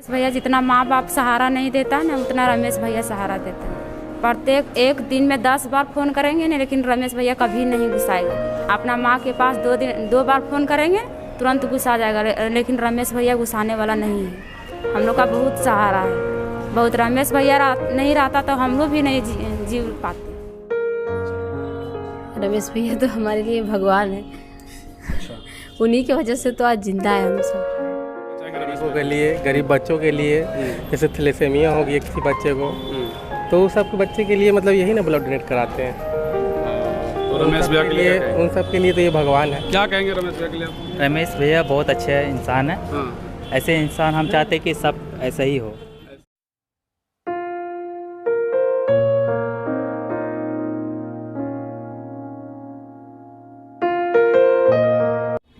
भैया जितना माँ बाप सहारा नहीं देता है ना, उतना रमेश भैया सहारा देते हैं। प्रत्येक एक दिन में 10 बार फ़ोन करेंगे ना, लेकिन रमेश भैया कभी नहीं गुस्साएगा। अपना माँ के पास 2 बार फ़ोन करेंगे तुरंत गुस्सा जाएगा, लेकिन रमेश भैया गुस्साने वाला नहीं है। हम लोग का बहुत सहारा है, बहुत। रमेश भैया नहीं रहता तो हम लोग भी नहीं जी पाते। रमेश भैया तो हमारे लिए भगवान है। उन्हीं की वजह से तो आज जिंदा है हम सब। गरीबों के लिए, गरीब बच्चों के लिए, जैसे थैलेसीमिया हो गई किसी बच्चे को, तो उस सब के बच्चे के लिए मतलब यही ना ब्लड डोनेट कराते हैं। तो रमेश भैया के लिए उन सब के लिए तो ये भगवान है। क्या कहेंगे रमेश भैया के लिए? रमेश भैया बहुत अच्छे इंसान है। ऐसे इंसान हम चाहते हैं कि सब ऐसा ही हो।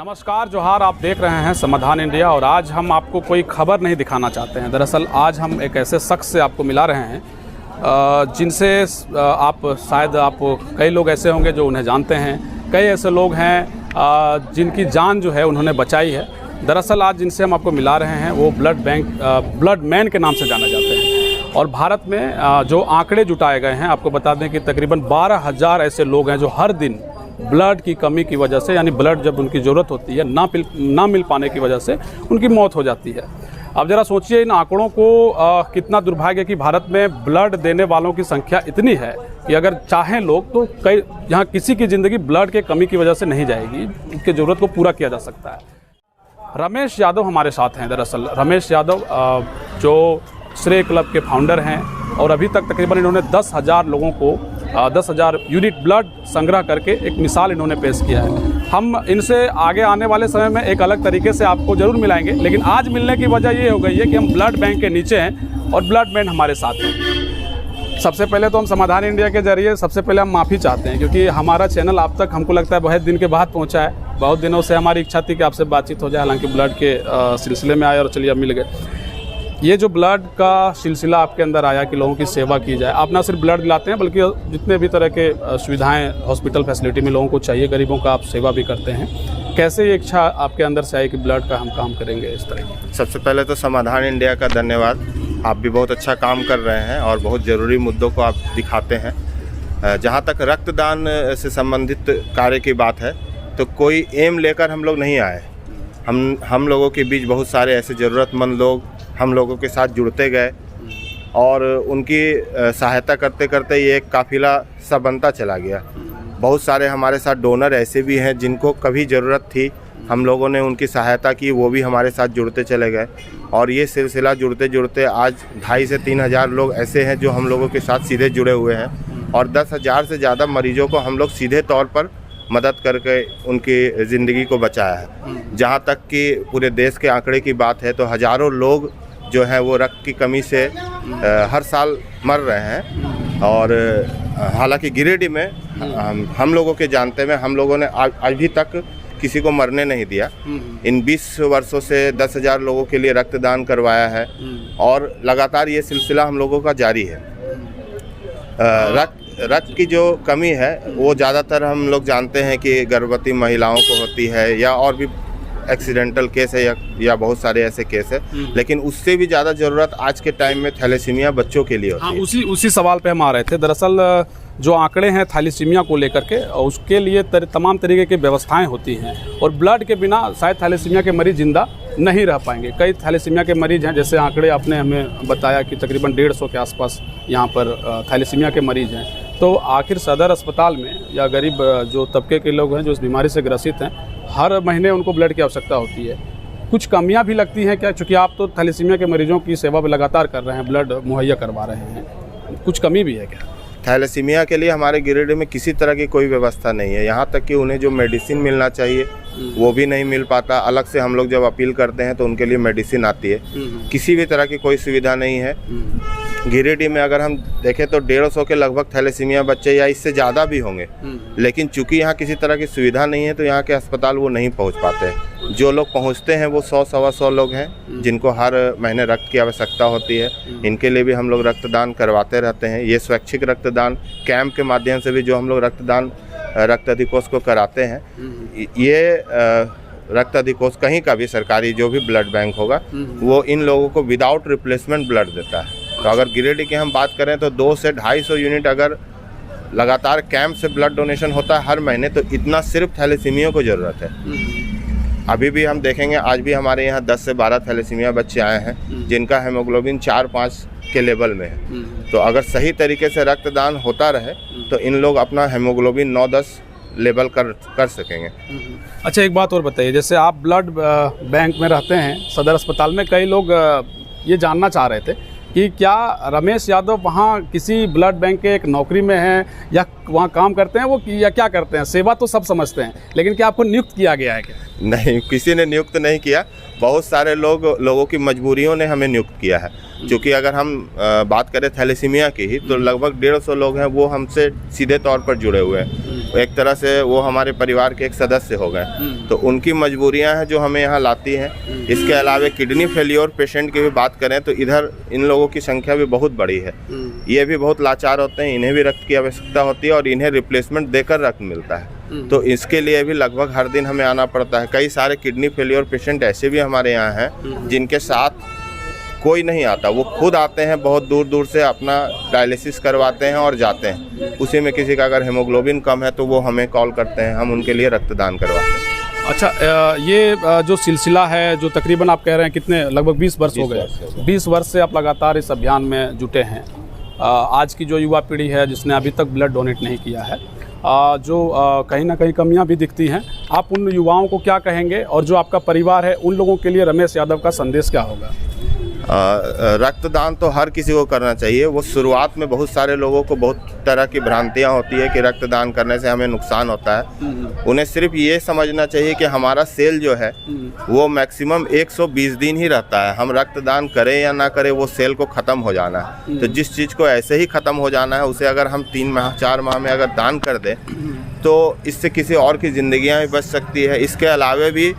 नमस्कार, जोहार। आप देख रहे हैं समाधान इंडिया और आज हम आपको कोई खबर नहीं दिखाना चाहते हैं। दरअसल आज हम एक ऐसे शख्स से आपको मिला रहे हैं जिनसे आप शायद कई लोग ऐसे होंगे जो उन्हें जानते हैं, कई ऐसे लोग हैं जिनकी जान जो है उन्होंने बचाई है। दरअसल आज जिनसे हम आपको मिला रहे हैं वो ब्लड मैन के नाम से जाने जाते हैं। और भारत में जो आंकड़े जुटाए गए हैं, आपको बता दें कि तकरीबन 12,000 ऐसे लोग हैं जो हर दिन ब्लड की कमी की वजह से, यानी ब्लड जब उनकी ज़रूरत होती है ना मिल पाने की वजह से उनकी मौत हो जाती है। अब ज़रा सोचिए इन आंकड़ों को, कितना दुर्भाग्य कि भारत में ब्लड देने वालों की संख्या इतनी है कि अगर चाहें लोग तो कई यहाँ किसी की ज़िंदगी ब्लड के कमी की वजह से नहीं जाएगी, उसकी ज़रूरत को पूरा किया जा सकता है। रमेश यादव हमारे साथ हैं। दरअसल रमेश यादव जो श्रेय क्लब के फाउंडर हैं और अभी तक तकरीबन इन्होंने 10,000 लोगों को 10,000 यूनिट ब्लड संग्रह करके एक मिसाल इन्होंने पेश किया है। हम इनसे आगे आने वाले समय में एक अलग तरीके से आपको ज़रूर मिलाएंगे, लेकिन आज मिलने की वजह ये हो गई है कि हम ब्लड बैंक के नीचे हैं और ब्लड मैन हमारे साथ हैं। सबसे पहले तो हम समाधान इंडिया के जरिए सबसे पहले हम माफ़ी चाहते हैं, क्योंकि हमारा चैनल आप तक हमको लगता है बहुत दिन के बाद पहुँचा है। बहुत दिनों से हमारी इच्छा थी कि आपसे बातचीत हो जाए, हालांकि ब्लड के सिलसिले में आए और चलिए अब मिल गए। ये जो ब्लड का सिलसिला आपके अंदर आया कि लोगों की सेवा की जाए, आप ना सिर्फ ब्लड दिलाते हैं बल्कि जितने भी तरह के सुविधाएं हॉस्पिटल फैसिलिटी में लोगों को चाहिए, गरीबों का आप सेवा भी करते हैं। कैसे ये इच्छा आपके अंदर से आई कि ब्लड का हम काम करेंगे इस तरह? सबसे पहले तो समाधान इंडिया का धन्यवाद। आप भी बहुत अच्छा काम कर रहे हैं और बहुत ज़रूरी मुद्दों को आप दिखाते हैं। जहाँ तक रक्तदान से संबंधित कार्य की बात है तो कोई एम लेकर हम लोग नहीं आए। हम लोगों के बीच बहुत सारे ऐसे ज़रूरतमंद लोग हम लोगों के साथ जुड़ते गए और उनकी सहायता करते करते ये एक काफ़िला सा बनता चला गया। बहुत सारे हमारे साथ डोनर ऐसे भी हैं जिनको कभी ज़रूरत थी, हम लोगों ने उनकी सहायता की, वो भी हमारे साथ जुड़ते चले गए और ये सिलसिला जुड़ते जुड़ते आज 2,500 से 3,000 लोग ऐसे हैं जो हम लोगों के साथ सीधे जुड़े हुए हैं और 10,000 से ज़्यादा मरीजों को हम लोग सीधे तौर पर मदद करके उनकी ज़िंदगी को बचाया है। जहाँ तक कि पूरे देश के आंकड़े की बात है तो हज़ारों लोग जो है वो रक्त की कमी से हर साल मर रहे हैं। और हालांकि गिरिडीह में हम लोगों के जानते में हम लोगों ने अभी तक किसी को मरने नहीं दिया। इन 20 वर्षों से 10,000 लोगों के लिए रक्तदान करवाया है और लगातार ये सिलसिला हम लोगों का जारी है। रक्त की जो कमी है वो ज़्यादातर हम लोग जानते हैं कि गर्भवती महिलाओं को होती है या और भी एक्सीडेंटल केस है या बहुत सारे ऐसे केस है, लेकिन उससे भी ज़्यादा ज़रूरत आज के टाइम में थैलेसीमिया बच्चों के लिए होती है। उसी सवाल पे हम आ रहे थे। दरअसल जो आंकड़े हैं थैलेसीमिया को लेकर के, उसके लिए तमाम तरीके की व्यवस्थाएं होती हैं और ब्लड के बिना शायद थैलेसीमिया के मरीज जिंदा नहीं रह पाएंगे। कई थैलेसीमिया के मरीज हैं, जैसे आंकड़े आपने हमें बताया कि तकरीबन 150 के आसपास यहाँ पर थैलेसीमिया के मरीज हैं। तो आखिर सदर अस्पताल में या गरीब जो तबके के लोग हैं जो इस बीमारी से ग्रसित हैं, हर महीने उनको ब्लड की आवश्यकता होती है। कुछ कमियां भी लगती हैं क्या? चूँकि आप तो थैलेसीमिया के मरीजों की सेवा लगातार कर रहे हैं, ब्लड मुहैया करवा रहे हैं, कुछ कमी भी है क्या? थैलेसीमिया के लिए हमारे गिरिडीह में किसी तरह की कोई व्यवस्था नहीं है। यहाँ तक कि उन्हें जो मेडिसिन मिलना चाहिए वो भी नहीं मिल पाता। अलग से हम लोग जब अपील करते हैं तो उनके लिए मेडिसिन आती है। किसी भी तरह की कोई सुविधा नहीं है। गिरिडीह में अगर हम देखें तो 150 के लगभग थैलेसीमिया बच्चे या इससे ज़्यादा भी होंगे, लेकिन चूंकि यहाँ किसी तरह की सुविधा नहीं है तो यहाँ के अस्पताल वो नहीं पहुँच पाते हैं। जो लोग पहुँचते हैं वो 100-125 लोग हैं जिनको हर महीने रक्त की आवश्यकता होती है। इनके लिए भी हम लोग रक्तदान करवाते रहते हैं। ये स्वैच्छिक रक्तदान कैंप के माध्यम से भी जो हम लोग रक्त अधिकोष को कराते हैं, ये रक्त अधिकोष कहीं का भी सरकारी जो भी ब्लड बैंक होगा वो इन लोगों को विदाउट रिप्लेसमेंट ब्लड देता है। तो अगर गिरिडीह की हम बात करें तो 200 से 250 यूनिट अगर लगातार कैंप से ब्लड डोनेशन होता है हर महीने, तो इतना सिर्फ थैलेसीमिया को ज़रूरत है। अभी भी हम देखेंगे, आज भी हमारे यहाँ 10 से 12 थैलेसीमिया बच्चे आए हैं जिनका हेमोग्लोबिन 4-5 के लेवल में है। तो अगर सही तरीके से रक्तदान होता रहे तो इन लोग अपना हेमोग्लोबिन 9-10 लेवल कर सकेंगे। अच्छा, एक बात और बताइए, जैसे आप ब्लड बैंक में रहते हैं सदर अस्पताल में, कई लोग ये जानना चाह रहे थे कि क्या रमेश यादव वहाँ किसी ब्लड बैंक के एक नौकरी में हैं या वहाँ काम करते हैं वो, या क्या करते हैं? सेवा तो सब समझते हैं, लेकिन क्या आपको नियुक्त किया गया है क्या? नहीं, किसी ने नियुक्त नहीं किया। बहुत सारे लोगों की मजबूरियों ने हमें नियुक्त किया है। क्योंकि अगर हम बात करें थैलेसीमिया की ही तो लगभग 150 लोग हैं वो हमसे सीधे तौर पर जुड़े हुए हैं। एक तरह से वो हमारे परिवार के एक सदस्य हो गए। तो उनकी मजबूरियां हैं जो हमें यहाँ लाती हैं। इसके अलावा किडनी फेलियर पेशेंट की भी बात करें तो इधर इन लोगों की संख्या भी बहुत बड़ी है। ये भी बहुत लाचार होते हैं, इन्हें भी रक्त की आवश्यकता होती है और इन्हें रिप्लेसमेंट देकर रक्त मिलता है। तो इसके लिए भी लगभग हर दिन हमें आना पड़ता है। कई सारे किडनी फेलियर पेशेंट ऐसे भी हमारे यहाँ हैं जिनके साथ कोई नहीं आता, वो खुद आते हैं बहुत दूर दूर से, अपना डायलिसिस करवाते हैं और जाते हैं। उसी में किसी का अगर हेमोग्लोबिन कम है तो वो हमें कॉल करते हैं, हम उनके लिए रक्तदान करवाते हैं। अच्छा, ये जो सिलसिला है जो तकरीबन आप कह रहे हैं कितने, लगभग 20 वर्ष हो गए, 20 वर्ष से आप लगातार इस अभियान में जुटे हैं। आज की जो युवा पीढ़ी है जिसने अभी तक ब्लड डोनेट नहीं किया है, जो कहीं ना कहीं कमियां भी दिखती हैं, आप उन युवाओं को क्या कहेंगे? और जो आपका परिवार है उन लोगों के लिए रमेश यादव का संदेश क्या होगा? रक्तदान तो हर किसी को करना चाहिए। वो शुरुआत में बहुत सारे लोगों को बहुत तरह की भ्रांतियां होती है कि रक्तदान करने से हमें नुकसान होता है। उन्हें सिर्फ ये समझना चाहिए कि हमारा सेल जो है वो मैक्सिमम 120 दिन ही रहता है। हम रक्तदान करें या ना करें वो सेल को ख़त्म हो जाना है। तो जिस चीज़ को ऐसे ही ख़त्म हो जाना है उसे अगर हम 3 माह 4 माह में अगर दान कर दें तो इससे किसी और की ज़िंदगियाँ भी बच सकती है। इसके अलावा भी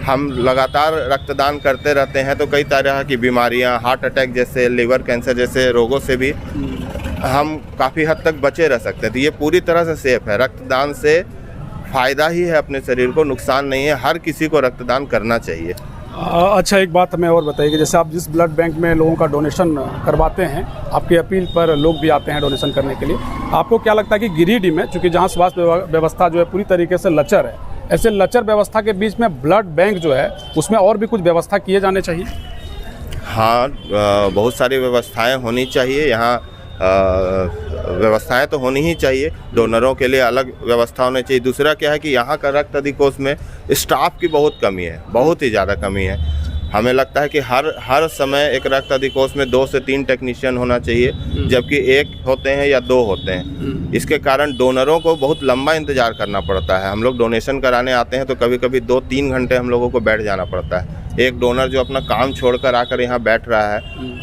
हम लगातार रक्तदान करते रहते हैं तो कई तरह की बीमारियां, हार्ट अटैक जैसे, लिवर कैंसर जैसे रोगों से भी हम काफ़ी हद तक बचे रह सकते हैं। तो ये पूरी तरह से सेफ है। रक्तदान से फ़ायदा ही है अपने शरीर को, नुकसान नहीं है। हर किसी को रक्तदान करना चाहिए। अच्छा, एक बात हमें और बताइए कि जैसे आप जिस ब्लड बैंक में लोगों का डोनेशन करवाते हैं, आपकी अपील पर लोग भी आते हैं डोनेशन करने के लिए, आपको क्या लगता है कि गिरिडीह में, चूँकि जहाँ स्वास्थ्य व्यवस्था जो है पूरी तरीके से लचर है, ऐसे लचर व्यवस्था के बीच में ब्लड बैंक जो है उसमें और भी कुछ व्यवस्था किए जाने चाहिए? हाँ, बहुत सारी व्यवस्थाएं होनी चाहिए। यहाँ व्यवस्थाएं तो होनी ही चाहिए। डोनरों के लिए अलग व्यवस्था होनी चाहिए। दूसरा क्या है कि यहाँ का रक्त अधिकोष में स्टाफ की बहुत कमी है, बहुत ही ज़्यादा कमी है। हमें लगता है कि हर समय एक रक्त अधिकोष में 2 से 3 टेक्नीशियन होना चाहिए, जबकि 1 होते हैं या 2 होते हैं। इसके कारण डोनरों को बहुत लंबा इंतज़ार करना पड़ता है। हम लोग डोनेशन कराने आते हैं तो कभी कभी 2-3 घंटे हम लोगों को बैठ जाना पड़ता है। एक डोनर जो अपना काम छोड़कर आकर यहाँ बैठ रहा है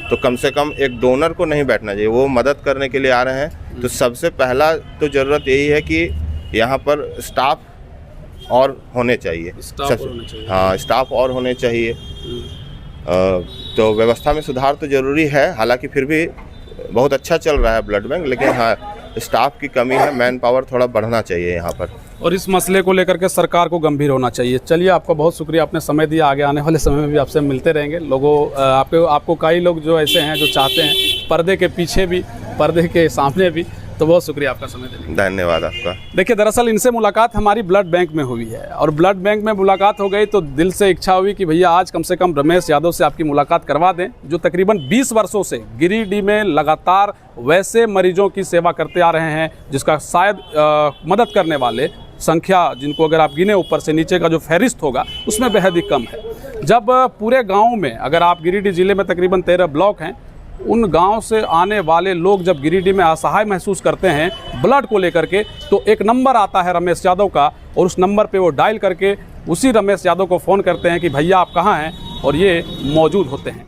तो कम से कम एक डोनर को नहीं बैठना चाहिए। वो मदद करने के लिए आ रहे हैं। तो सबसे पहला तो ज़रूरत यही है कि यहाँ पर स्टाफ और होने चाहिए। हाँ, स्टाफ और होने चाहिए। तो व्यवस्था में सुधार तो ज़रूरी है। हालांकि फिर भी बहुत अच्छा चल रहा है ब्लड बैंक, लेकिन हाँ, स्टाफ की कमी है, मैन पावर थोड़ा बढ़ना चाहिए यहाँ पर। और इस मसले को लेकर के सरकार को गंभीर होना चाहिए। चलिए, आपका बहुत शुक्रिया, आपने समय दिया। आगे आने वाले समय में भी आपसे मिलते रहेंगे। लोगों आपको कई लोग जो ऐसे हैं जो चाहते हैं पर्दे के पीछे भी, पर्दे के सामने भी, तो बहुत शुक्रिया आपका समय देने का। धन्यवाद आपका। देखिए, दरअसल इनसे मुलाकात हमारी ब्लड बैंक में हुई है और ब्लड बैंक में मुलाकात हो गई तो दिल से इच्छा हुई कि भैया आज कम से कम रमेश यादव से आपकी मुलाकात करवा दें, जो तकरीबन 20 वर्षों से गिरिडीह में लगातार वैसे मरीजों की सेवा करते आ रहे हैं जिसका शायद मदद करने वाले संख्या, जिनको अगर आप गिने ऊपर से नीचे का जो फहरिस्त होगा उसमें बेहद ही कम है। जब पूरे गाँव में, अगर आप गिरिडीह ज़िले में तकरीबन 13 ब्लॉक हैं, उन गांव से आने वाले लोग जब गिरिडीह में असहाय महसूस करते हैं ब्लड को लेकर के, तो एक नंबर आता है रमेश यादव का और उस नंबर पे वो डायल करके उसी रमेश यादव को फ़ोन करते हैं कि भैया आप कहाँ हैं, और ये मौजूद होते हैं।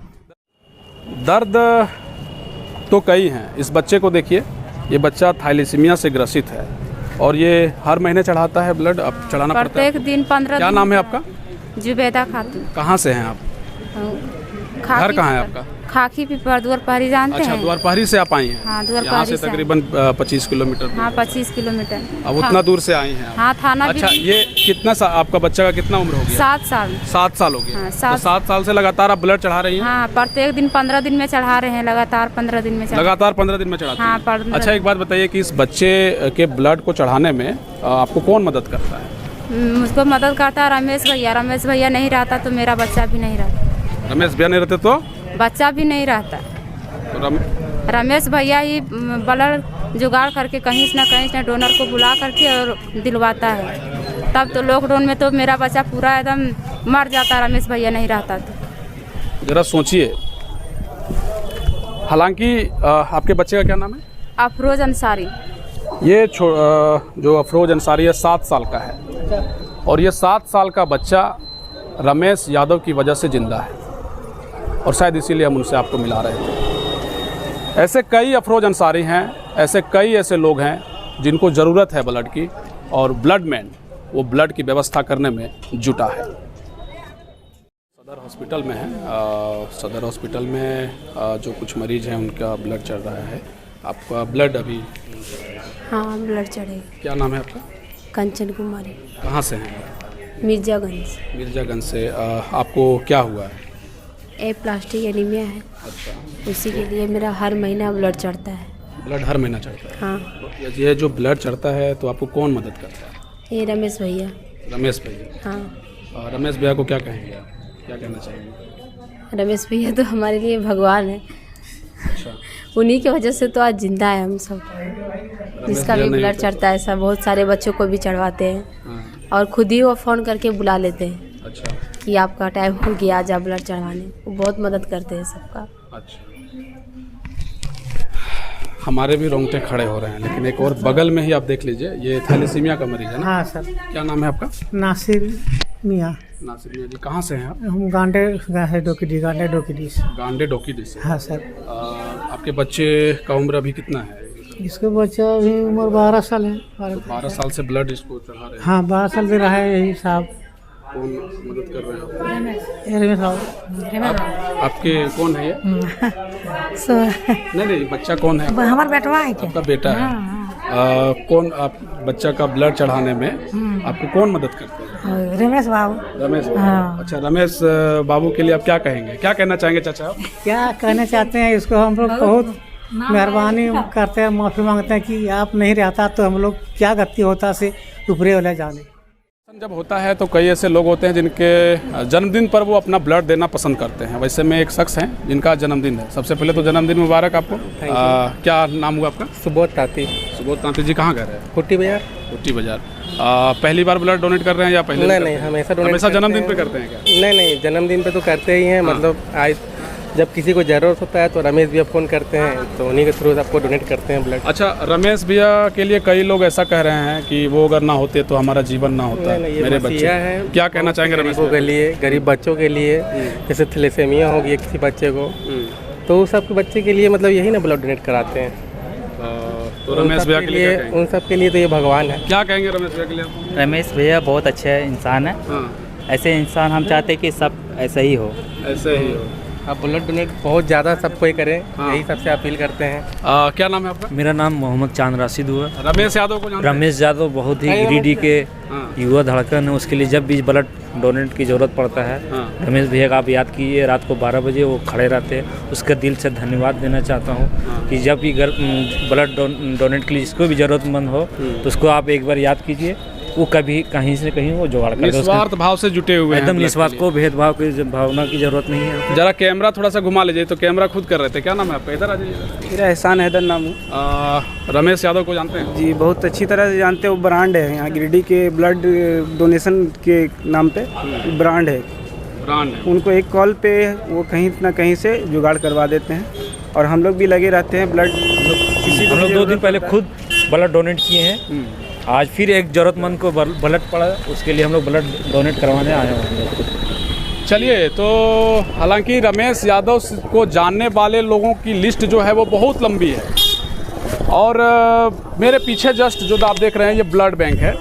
दर्द तो कई हैं। इस बच्चे को देखिए, ये बच्चा थैलेसीमिया से ग्रसित है और ये हर महीने चढ़ाता है ब्लड। अब चढ़ाना पड़ता है प्रत्येक दिन 15 क्या नाम है आपका? जुबैदा खातून। कहाँ से हैं आप? घर कहाँ है आपका? खाकी पीपर द्वारपहरी जानते अच्छा, हैं? द्वारपहरी से आप आई हैं? हाँ, यहाँ द्वारपहरी से तकरीबन 25 किलोमीटर दूर। हाँ 25 किलोमीटर। अब उतना दूर से आई हैं आप। हाँ थाना अच्छा, भी। ये कितना आपका बच्चा का कितना उम्र हो गया? 7 साल। 7 साल हो गया। हाँ, तो 7 साल से लगातार आप ब्लड चढ़ा रही हैं? हाँ प्रत्येक दिन 15 दिन में चढ़ा रहे हैं, लगातार 15 दिन में लगातार 15 दिन में चढ़ाती हाँ, हैं? 15 अच्छा, एक बात बताइए कि इस बच्चे के ब्लड को चढ़ाने में आपको कौन मदद करता है? मुझको मदद करता है रमेश भैया। रमेश भैया नहीं रहता तो मेरा बच्चा भी नहीं रहता। रमेश भैया नहीं रहते तो बच्चा भी नहीं रहता। तो रमेश भैया ही ब्लड जुगाड़ करके कहीं से डोनर को बुला करके और दिलवाता है। तब तो लॉकडाउन में तो मेरा बच्चा पूरा एकदम मर जाता, रमेश भैया नहीं रहता तो। जरा सोचिए, हालांकि आपके बच्चे का क्या नाम है? अफरोज अंसारी। ये जो अफरोज अंसारी है 7 साल का है, और ये 7 साल का बच्चा रमेश यादव की वजह से जिंदा है, और शायद इसीलिए हम उनसे आपको मिला रहे थे। ऐसे कई अफरोज अंसारी हैं, ऐसे कई ऐसे लोग हैं जिनको ज़रूरत है ब्लड की, और ब्लड मैन वो ब्लड की व्यवस्था करने में जुटा है। सदर हॉस्पिटल में है। सदर हॉस्पिटल में जो कुछ मरीज हैं उनका ब्लड चढ़ रहा है। आपका ब्लड अभी? हाँ ब्लड चढ़े। क्या नाम है आपका? कंचन कुमारी। कहाँ से हैं? मिर्जागंज। मिर्जागंज से। आपको क्या हुआ है? ए प्लास्टिक एनीमिया है। अच्छा, उसी के लिए मेरा हर महीना ब्लड चढ़ता है। ब्लड हर महीना चढ़ता है? हाँ। ये जो ब्लड चढ़ता है तो आपको कौन मदद करता है? ये रमेश भैया। रमेश भैया। हाँ। और रमेश भैया को क्या कहेंगे आप? क्या कहना चाहेंगे? रमेश भैया तो हमारे लिए भगवान है। अच्छा, उन्हीं की वजह से तो आज जिंदा है हम सब। जिसका भी ब्लड चढ़ता है सब, बहुत सारे बच्चों को भी चढ़वाते हैं। हाँ। और खुद ही वो फ़ोन करके बुला लेते हैं। अच्छा, कि आपका टाइम हो गया, आज आप ब्लड चढ़वाने। वो बहुत मदद करते हैं सबका। अच्छा। हमारे भी रोंगटे खड़े हो रहे हैं, लेकिन एक और बगल में ही आप देख लीजिए, ये थैलेसीमिया का मरीज है ना? हाँ सर। क्या नाम है आपका? नासिर मियाँ। नासिर मियाँ जी, कहाँ से हैं आप? हम गांडे से। गांडे डोकीडी से। हाँ सर। आपके बच्चे का उम्र अभी कितना है? इसका बच्चा अभी उम्र 12 साल है। 12 साल से ब्लड इसको चढ़ा रहे हैं। हाँ 12 साल से रहा है यही साहब। कौन मदद कर रहे हैं? रमेश साहब। आपके कौन है ये? नहीं, बच्चा कौन है? हमारा बेटवा है। आपका बेटा है। कौन आप बच्चा का ब्लड चढ़ाने में आपको कौन मदद करते हैं? रमेश बाबू। रमेश बाबू। अच्छा, रमेश बाबू के लिए आप क्या कहेंगे, क्या कहना चाहेंगे चाचा आप? क्या कहना चाहते हैं, इसको हम लोग बहुत मेहरबानी करते हैं, माफ़ी मांगते हैं कि आप नहीं रहता तो हम लोग क्या गति होता से ऊपरे वाले जाने। जब होता है तो कई ऐसे लोग होते हैं जिनके जन्मदिन पर वो अपना ब्लड देना पसंद करते हैं। वैसे में एक शख्स हैं जिनका जन्मदिन है। सबसे पहले तो जन्मदिन मुबारक आपको। क्या नाम हुआ आपका? सुबोध तांती। सुबोध तांती जी, कहाँ घर है? कुट्टी बाजार। कुट्टी बाजार। पहली बार ब्लड डोनेट कर रहे हैं या पहले? नहीं, हमेशा जन्मदिन पे करते हैं क्या? नहीं, जन्मदिन पे तो करते ही हैं। मतलब आज जब किसी को ज़रूरत होता है तो रमेश भैया फ़ोन करते हैं, तो उन्हीं के थ्रू आपको डोनेट करते हैं ब्लड। अच्छा, रमेश भैया के लिए कई लोग ऐसा कह रहे हैं कि वो अगर ना होते तो हमारा जीवन ना होता। मेरे बच्चे हैं। क्या कहना चाहेंगे रमेश के लिए, गरीब बच्चों के लिए, जैसे थैलेसीमिया हो गई किसी बच्चे को, तो उस सब के बच्चे के लिए मतलब यही ना ब्लड डोनेट कराते हैं। तो रमेश भैया के लिए उन सब के लिए तो ये भगवान है। क्या कहेंगे रमेश भैया के लिए? रमेश भैया बहुत अच्छे इंसान है। ऐसे इंसान हम चाहते हैं कि सब ऐसा ही हो। ऐसे ही हो। आप ब्लड डोनेट बहुत ज़्यादा सबको ही करें, यही सबसे अपील करते हैं। क्या नाम है आपका? मेरा नाम मोहम्मद चांद राशिद हुआ। रमेश यादव को जानते हैं? रमेश यादव बहुत ही गिरिडीह के युवा धड़कन है। उसके लिए जब भी ब्लड डोनेट की ज़रूरत पड़ता है, रमेश भैया का आप याद कीजिए। रात को 12 बजे वो खड़े रहते हैं। उसका दिल से धन्यवाद देना चाहता हूँ कि जब भी ब्लड डोनेट के लिए जिसको भी ज़रूरतमंद हो तो उसको आप एक बार याद कीजिए। वो कभी कहीं से कहीं वो जुगाड़ कर निस्वार्थ भाव से जुटे हुए हैं। एकदम निस्वार्थ, को भेदभाव की भावना की जरूरत नहीं है। जरा कैमरा थोड़ा सा घुमा लीजिए। तो कैमरा खुद कर रहे थे। क्या नाम है आपका? इधर आ जाइए। मेरा एहसान हैदर नाम है। रमेश यादव को जानते हैं? जी बहुत अच्छी तरह से जानते हैं। वो ब्रांड है यहाँ गिरिडीह के ब्लड डोनेशन के नाम पे ब्रांड है। उनको एक कॉल पे वो कहीं ना कहीं से जुगाड़ करवा देते हैं, और हम लोग भी लगे रहते हैं। ब्लड हम लोग 2 दिन पहले खुद ब्लड डोनेट किए हैं। आज फिर एक ज़रूरतमंद को ब्लड पड़ा, उसके लिए हम लोग ब्लड डोनेट करवाने आए हैं। चलिए, तो हालांकि रमेश यादव को जानने वाले लोगों की लिस्ट जो है वो बहुत लंबी है, और मेरे पीछे जस्ट जो आप देख रहे हैं ये ब्लड बैंक है।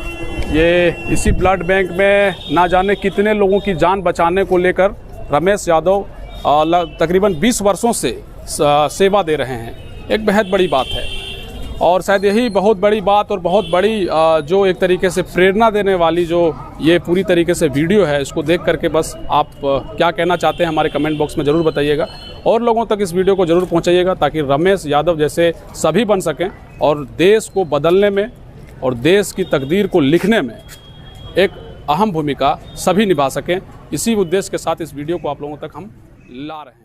ये इसी ब्लड बैंक में ना जाने कितने लोगों की जान बचाने को लेकर रमेश यादव तकरीबन 20 वर्षों से सेवा दे रहे हैं। एक बेहद बड़ी बात है और शायद यही बहुत बड़ी बात और बहुत बड़ी जो एक तरीके से प्रेरणा देने वाली जो ये पूरी तरीके से वीडियो है, इसको देख करके बस आप क्या कहना चाहते हैं हमारे कमेंट बॉक्स में ज़रूर बताइएगा और लोगों तक इस वीडियो को ज़रूर पहुंचाइएगा ताकि रमेश यादव जैसे सभी बन सकें और देश को बदलने में और देश की तकदीर को लिखने में एक अहम भूमिका सभी निभा सकें। इसी उद्देश्य के साथ इस वीडियो को आप लोगों तक हम ला रहे हैं।